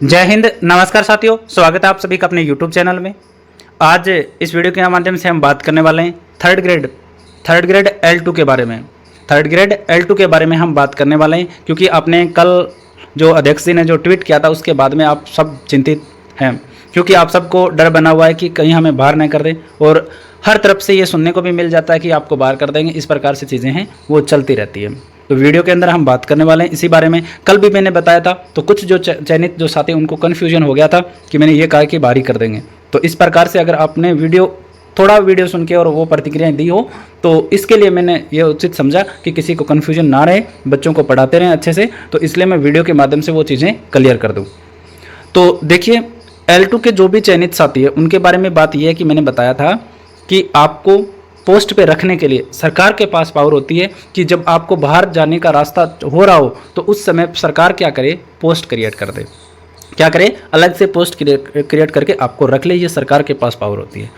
जय हिंद, नमस्कार साथियों, स्वागत है आप सभी का अपने YouTube चैनल में। आज इस वीडियो के माध्यम से हम बात करने वाले हैं थर्ड ग्रेड L2 के बारे में। थर्ड ग्रेड L2 के बारे में हम बात करने वाले हैं क्योंकि आपने कल जो अध्यक्ष जी ने जो ट्वीट किया था उसके बाद में आप सब चिंतित हैं, क्योंकि आप सबको डर बना हुआ है कि कहीं हमें बाहर न कर दें, और हर तरफ से ये सुनने को भी मिल जाता है कि आपको बाहर कर देंगे। इस प्रकार से चीज़ें हैं वो चलती रहती है। तो वीडियो के अंदर हम बात करने वाले हैं इसी बारे में। कल भी मैंने बताया था, तो कुछ जो चयनित जो साथी उनको कन्फ्यूजन हो गया था कि मैंने ये कहा कि बाहर ही कर देंगे। तो इस प्रकार से अगर आपने थोड़ा वीडियो सुन के और वो प्रतिक्रियाएं दी हो, तो इसके लिए मैंने ये उचित समझा कि किसी को कन्फ्यूजन ना रहे, बच्चों को पढ़ाते रहें अच्छे से, तो इसलिए मैं वीडियो के माध्यम से वो चीज़ें क्लियर कर दूँ। तो देखिए, L2 के जो भी चयनित साथी है उनके बारे में बात यह है कि मैंने बताया था कि आपको पोस्ट पे रखने के लिए सरकार के पास पावर होती है कि जब आपको बाहर जाने का रास्ता हो रहा हो तो उस समय सरकार क्या करे, पोस्ट क्रिएट कर दे। क्या करे, अलग से पोस्ट क्रिएट करके आपको रख ले, ये सरकार के पास पावर होती है।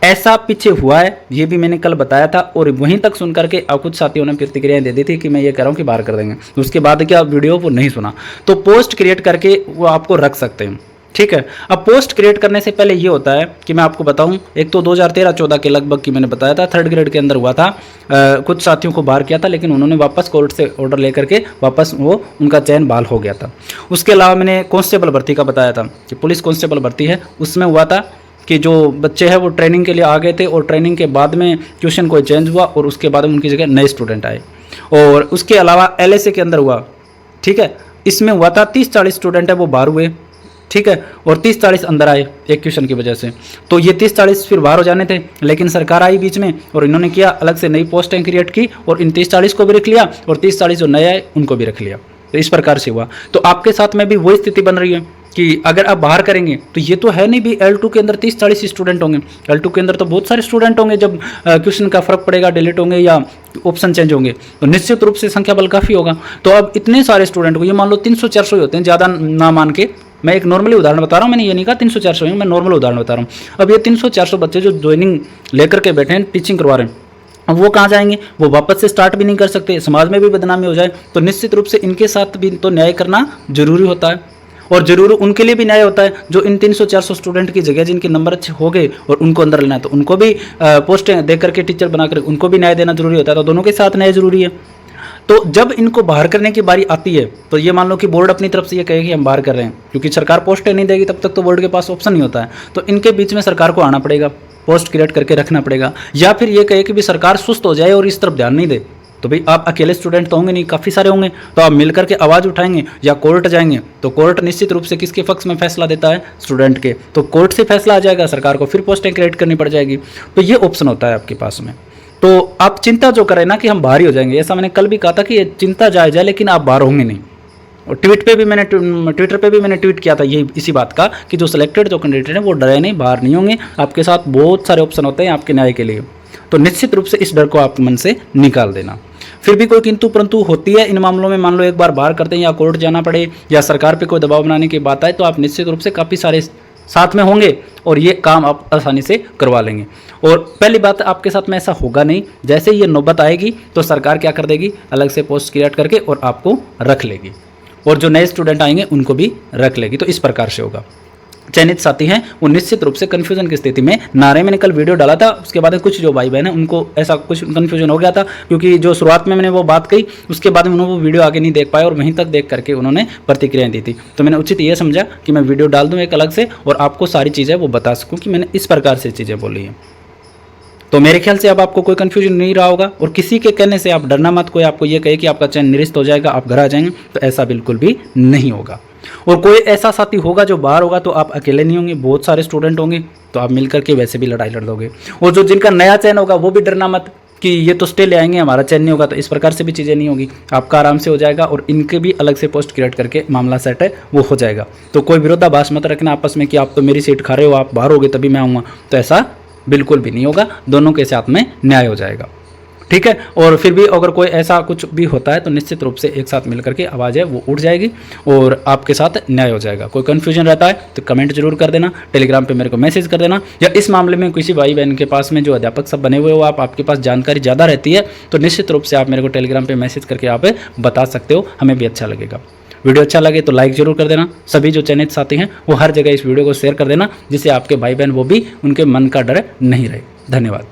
ऐसा पीछे हुआ है, ये भी मैंने कल बताया था, और वहीं तक सुन करके कुछ साथियों ने प्रतिक्रियाएं दे दी थी कि मैं ये कह रहा हूँ कि बाहर कर देंगे। उसके बाद क्या वीडियो वो नहीं सुना, तो पोस्ट क्रिएट करके वो आपको रख सकते हैं। ठीक है। अब पोस्ट क्रिएट करने से पहले ये होता है कि मैं आपको बताऊं, एक तो 2013-14 के लगभग की मैंने बताया था, थर्ड ग्रेड के अंदर हुआ था। कुछ साथियों को बाहर किया था, लेकिन उन्होंने वापस कोर्ट से ऑर्डर लेकर के वापस वो उनका चयन बहाल हो गया था। उसके अलावा मैंने कांस्टेबल भर्ती का बताया था कि पुलिस कांस्टेबल भर्ती है, उसमें हुआ था कि जो बच्चे हैं वो ट्रेनिंग के लिए आ गए थे, और ट्रेनिंग के बाद में क्वेश्चन कोई चेंज हुआ और उसके बाद में उनकी जगह नए स्टूडेंट आए। और उसके अलावा LSA के अंदर हुआ, ठीक है, इसमें हुआ था 30-40 स्टूडेंट है वो बाहर हुए, ठीक है, और 30-40 अंदर आए एक क्वेश्चन की वजह से। तो ये 30-40 फिर बाहर हो जाने थे, लेकिन सरकार आई बीच में और इन्होंने किया, अलग से नई पोस्टें क्रिएट की और इन 30-40 को भी रख लिया, और 30-40 जो नए आए उनको भी रख लिया। तो इस प्रकार से हुआ। तो आपके साथ में भी वही स्थिति बन रही है कि अगर आप बाहर करेंगे तो ये तो है नहीं भी L2 के अंदर 30-40 स्टूडेंट होंगे। L2 के अंदर तो बहुत सारे स्टूडेंट होंगे, जब क्वेश्चन का फर्क पड़ेगा, डिलीट होंगे या ऑप्शन चेंज होंगे, तो निश्चित रूप से संख्या बल काफ़ी होगा। तो अब इतने सारे स्टूडेंट को, ये मान लो 300-400 ही होते हैं, ज़्यादा ना मान के, मैं एक नॉर्मली उदाहरण बता रहा हूँ, मैंने ये नहीं कहा 300-400 मैं नॉर्मल उदाहरण बता रहा हूँ। अब ये 300-400 बच्चे जो ज्वाइनिंग लेकर के बैठे हैं, टीचिंग करवा रहे हैं, अब वो कहाँ जाएंगे? वो वापस से स्टार्ट भी नहीं कर सकते, समाज में भी बदनामी हो जाए। तो निश्चित रूप से इनके साथ भी तो न्याय करना जरूरी होता है, और जरूर उनके लिए भी न्याय होता है जो इन 300-400 स्टूडेंट की जगह जिनके नंबर अच्छे हो गए और उनको अंदर लेना है, तो उनको भी पोस्टें दे करके टीचर बनाकर उनको भी न्याय देना जरूरी होता है। तो दोनों के साथ न्याय जरूरी है। तो जब इनको बाहर करने की बारी आती है, तो ये मान लो कि बोर्ड अपनी तरफ से ये कहे कि हम बाहर कर रहे हैं, क्योंकि सरकार पोस्टें नहीं देगी तब तक तो बोर्ड के पास ऑप्शन नहीं होता है। तो इनके बीच में सरकार को आना पड़ेगा, पोस्ट क्रिएट करके रखना पड़ेगा, या फिर ये कहे कि भी सरकार सुस्त हो जाए और इस तरफ ध्यान नहीं दे। तो भाई आप अकेले स्टूडेंट तो होंगे नहीं, काफ़ी सारे होंगे, तो आप मिल करके आवाज़ उठाएंगे या कोर्ट जाएंगे, तो कोर्ट निश्चित रूप से किसके पक्ष में फैसला देता है? स्टूडेंट के। तो कोर्ट से फैसला आ जाएगा, सरकार को फिर पोस्टें क्रिएट करनी पड़ जाएगी। तो ये ऑप्शन होता है आपके पास में। तो आप चिंता जो करें ना कि हम बाहर ही हो जाएंगे, ऐसा मैंने कल भी कहा था कि ये चिंता जायज़ है, लेकिन आप बाहर होंगे नहीं। और ट्विटर पे भी मैंने ट्वीट किया था यही इसी बात का कि जो सिलेक्टेड जो कैंडिडेट हैं वो डरे नहीं, बाहर नहीं होंगे, आपके साथ बहुत सारे ऑप्शन होते हैं आपके न्याय के लिए। तो निश्चित रूप से इस डर को आप मन से निकाल देना। फिर भी कोई किंतु परंतु होती है इन मामलों में, मान लो एक बार बाहर करते हैं या कोर्ट जाना पड़े या सरकार पे कोई दबाव बनाने की बात आए, तो आप निश्चित रूप से काफ़ी सारे साथ में होंगे और ये काम आप आसानी से करवा लेंगे। और पहली बात, आपके साथ में ऐसा होगा नहीं, जैसे ये नौबत आएगी तो सरकार क्या कर देगी, अलग से पोस्ट क्रिएट करके और आपको रख लेगी, और जो नए स्टूडेंट आएंगे उनको भी रख लेगी। तो इस प्रकार से होगा। चयनित साथी हैं वो निश्चित रूप से कन्फ्यूजन की स्थिति में ना रहे। मैंने कल वीडियो डाला था, उसके बाद कुछ जो भाई बहन हैं उनको ऐसा कुछ कन्फ्यूजन हो गया था, क्योंकि जो शुरुआत में मैंने वो बात कही उसके बाद में उन्होंने वो वीडियो आगे नहीं देख पाए और वहीं तक देख करके उन्होंने प्रतिक्रियाएं दी थी। तो मैंने उचित ये समझा कि मैं वीडियो डाल दूँ एक अलग से, और आपको सारी चीज़ें वो बता सकूँ कि मैंने इस प्रकार से चीज़ें बोली हैं। तो मेरे ख्याल से अब आपको कोई कन्फ्यूजन नहीं रहा होगा, और किसी के कहने से आप डरना मत। कोई आपको ये कहे कि आपका चयन निरस्त हो जाएगा, आप घर आ जाएंगे, तो ऐसा बिल्कुल भी नहीं होगा। और कोई ऐसा साथी होगा जो बाहर होगा तो आप अकेले नहीं होंगे, बहुत सारे स्टूडेंट होंगे, तो आप मिल करके वैसे भी लड़ाई लड़ दोगे। और जो जिनका नया चयन होगा वो भी डरना मत कि ये तो स्टे ले आएंगे, हमारा चयन नहीं होगा। तो इस प्रकार से भी चीज़ें नहीं होगी, आपका आराम से हो जाएगा, और इनके भी अलग से पोस्ट क्रिएट करके मामला सेट है वो हो जाएगा। तो कोई विरोधाभास मत रखना आपस में कि आप तो मेरी सीट खा रहे हो, आप बाहर होगे तभी मैं आऊँगा, तो ऐसा बिल्कुल भी नहीं होगा। दोनों के साथ में न्याय हो जाएगा, ठीक है। और फिर भी अगर कोई ऐसा कुछ भी होता है तो निश्चित रूप से एक साथ मिलकर के आवाज़ है वो उठ जाएगी और आपके साथ न्याय हो जाएगा। कोई कन्फ्यूजन रहता है तो कमेंट जरूर कर देना, टेलीग्राम पे मेरे को मैसेज कर देना, या इस मामले में किसी भाई बहन के पास में जो अध्यापक सब बने हुए हो, आपके पास जानकारी ज़्यादा रहती है, तो निश्चित रूप से आप मेरे को टेलीग्राम पर मैसेज करके आप बता सकते हो, हमें भी अच्छा लगेगा। वीडियो अच्छा लगे तो लाइक जरूर कर देना। सभी जो चयनित साथी हैं वो हर जगह इस वीडियो को शेयर कर देना, जिससे आपके भाई बहन वो भी उनके मन का डर नहीं रहे। धन्यवाद।